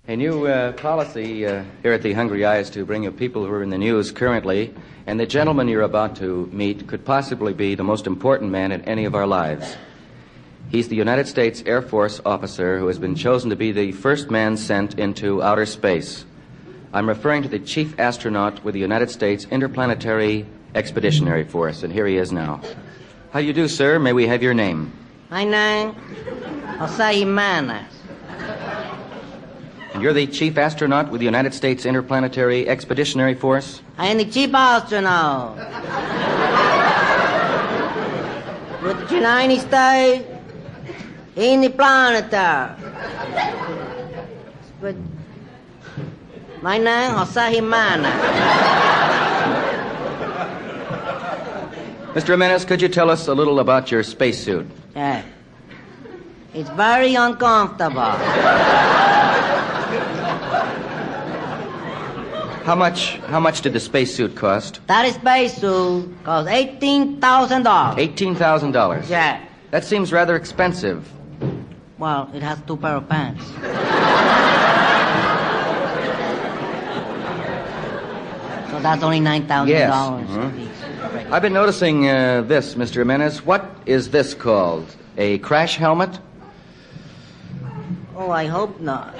A new policy here at the Hungry Eye is to bring you people who are in the news currently, and the gentleman you're about to meet could possibly be the most important man in any of our lives. He's the United States Air Force officer who has been chosen to be the first man sent into outer space. I'm referring to the chief astronaut with the United States Interplanetary Expeditionary Force, and here he is now. How do you do, sir? May we have your name? My name, Jose Jimenez. And you're the chief astronaut with the United States Interplanetary Expeditionary Force? I am the chief astronaut with the United States in the planetary. But my name, Jose Jimenez. Mr. Jimenez, could you tell us a little about your spacesuit? Yeah. It's very uncomfortable. How much did the spacesuit cost? That spacesuit cost $18,000. $18,000? Yeah. That seems rather expensive. Well, it has 2 pair of pants. So that's only $9,000. Yes. I've been noticing this, Mr. Jimenez. What is this called? A crash helmet? Oh, I hope not.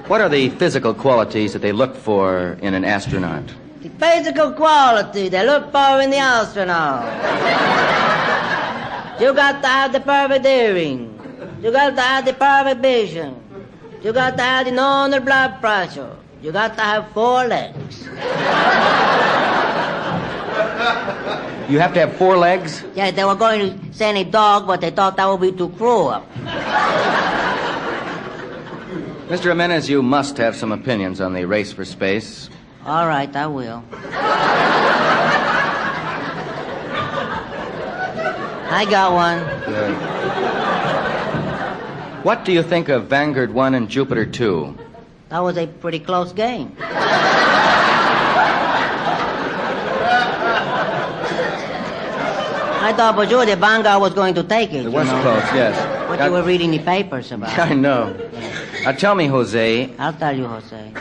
What are the physical qualities that they look for in an astronaut? The physical quality they look for in the astronaut. You got to have the perfect hearing. You got to have the perfect vision. You got to have the normal blood pressure. You got to have 4 legs. You have to have 4 legs? Yeah, they were going to send a dog, but they thought that would be too cruel. Mr. Jimenez, you must have some opinions on the race for space. All right, I will. I got one. Good. What do you think of Vanguard 1 and Jupiter 2? That was a pretty close game. I thought for sure the Vanguard was going to take it. It was close, yes. What you were reading the papers about. I know. Now tell me, Jose. I'll tell you, Jose.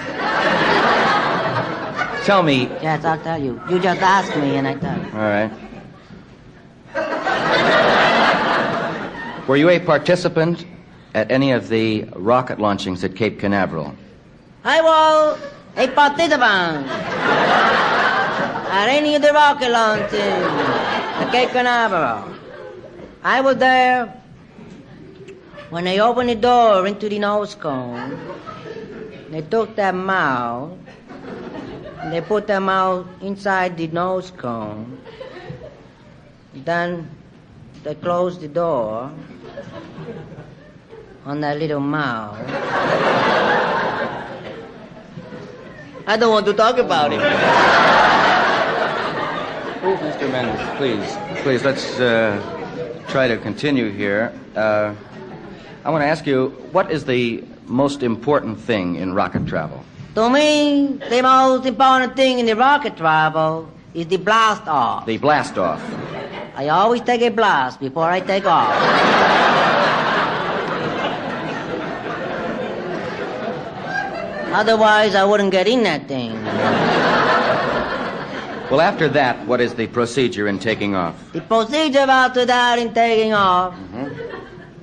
Tell me. Yes, I'll tell you. You just ask me and I tell you. All right. Were you a participant at any of the rocket launchings at Cape Canaveral? I was a participant at any of the rocket launches at Cape Canaveral. I was there when they opened the door into the nose cone. They took them out, and they put them out inside the nose cone. Then they closed the door on that little mouth. I don't want to talk about it. Mr. Mendes, please, let's try to continue here. I want to ask you, what is the most important thing in rocket travel? To me, the most important thing in the rocket travel is the blast off. The blast off. I always take a blast before I take off. Otherwise, I wouldn't get in that thing. Well, after that, what is the procedure in taking off? The procedure after that in taking off,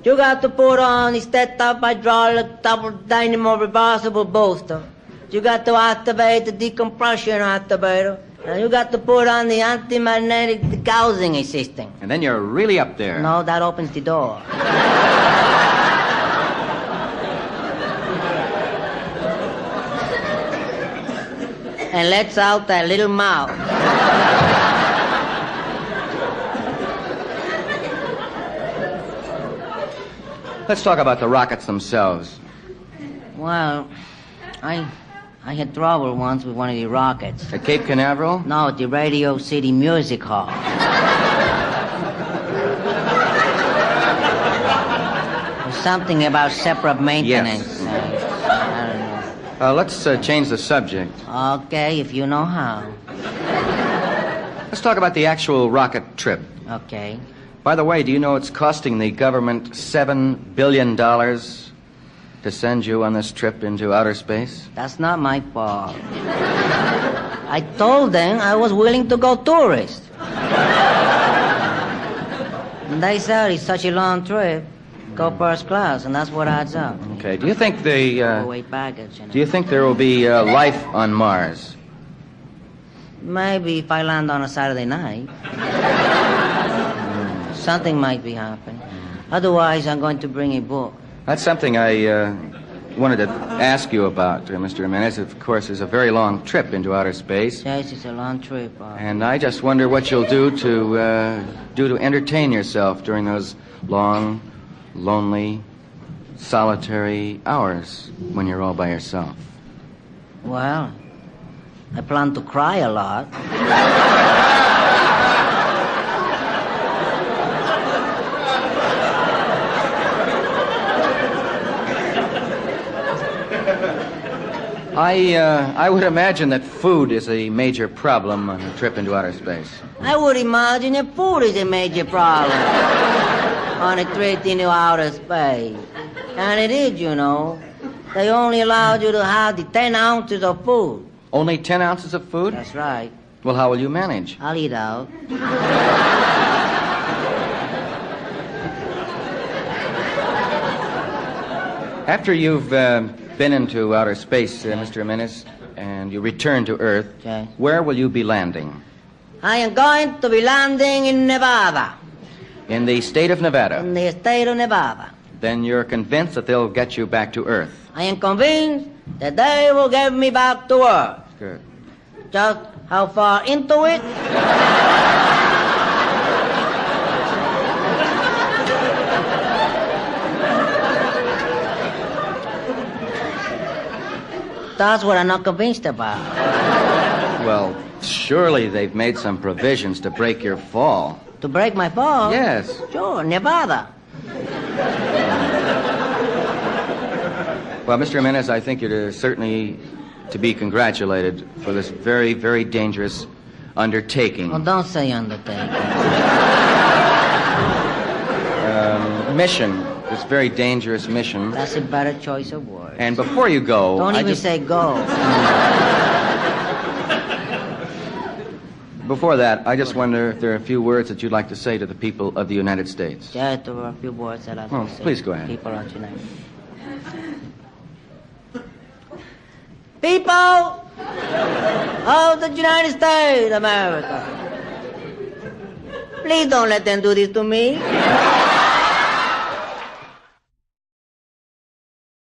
you got to put on the step-up hydraulic double dynamo reversible booster. You got to activate the decompression activator. And you got to put on the anti-magnetic degaussing system. And then you're really up there. No, that opens the door. And lets out that little mouth. Let's talk about the rockets themselves. Well, I had trouble once with one of the rockets. At Cape Canaveral? No, at the Radio City Music Hall. There's something about separate maintenance. Yes. I don't know. Let's change the subject. Okay, if you know how. Let's talk about the actual rocket trip. Okay. By the way, do you know it's costing the government $7 billion to send you on this trip into outer space? That's not my fault. I told them I was willing to go tourist. And they said it's such a long trip. Go first class, and that's what adds up. Okay. Do you think Overweight baggage. do you think there will be life on Mars? Maybe if I land on a Saturday night. Something might be happening. Otherwise, I'm going to bring a book. That's something I wanted to ask you about, Mr. Jimenez. Of course, it's a very long trip into outer space. Yes, it's a long trip. And I just wonder what you'll do to entertain yourself during those long, lonely, solitary hours when you're all by yourself. Well, I plan to cry a lot. I would imagine that food is a major problem on a trip into outer space. I would imagine that food is a major problem on a trip into outer space. And it is, you know. They only allowed you to have the 10 ounces of food. Only 10 ounces of food? That's right. Well, how will you manage? I'll eat out. After you've been into outer space, Mr. Jimenez, and you return to Earth, Okay. where will you be landing? I am going to be landing in Nevada. In the state of Nevada. In the state of Nevada. Then you're convinced that they'll get you back to Earth. I am convinced that they will get me back to Earth. Good. Just how far into it? That's what I'm not convinced about. Well, surely they've made some provisions to break your fall. To break my fall? Yes. Sure, Nevada. Well, Mr. Jimenez, I think you're certainly to be congratulated for this very, very dangerous undertaking. Well, don't say undertaking. Mission. This very dangerous mission. That's a better choice of words. And before you go... Don't even say go. Before that, I just wonder if there are a few words that you'd like to say to the people of the United States. Yeah, there were a few words that I'd like to say. Please go ahead. People of the United States. People of the United States, America. Please don't let them do this to me.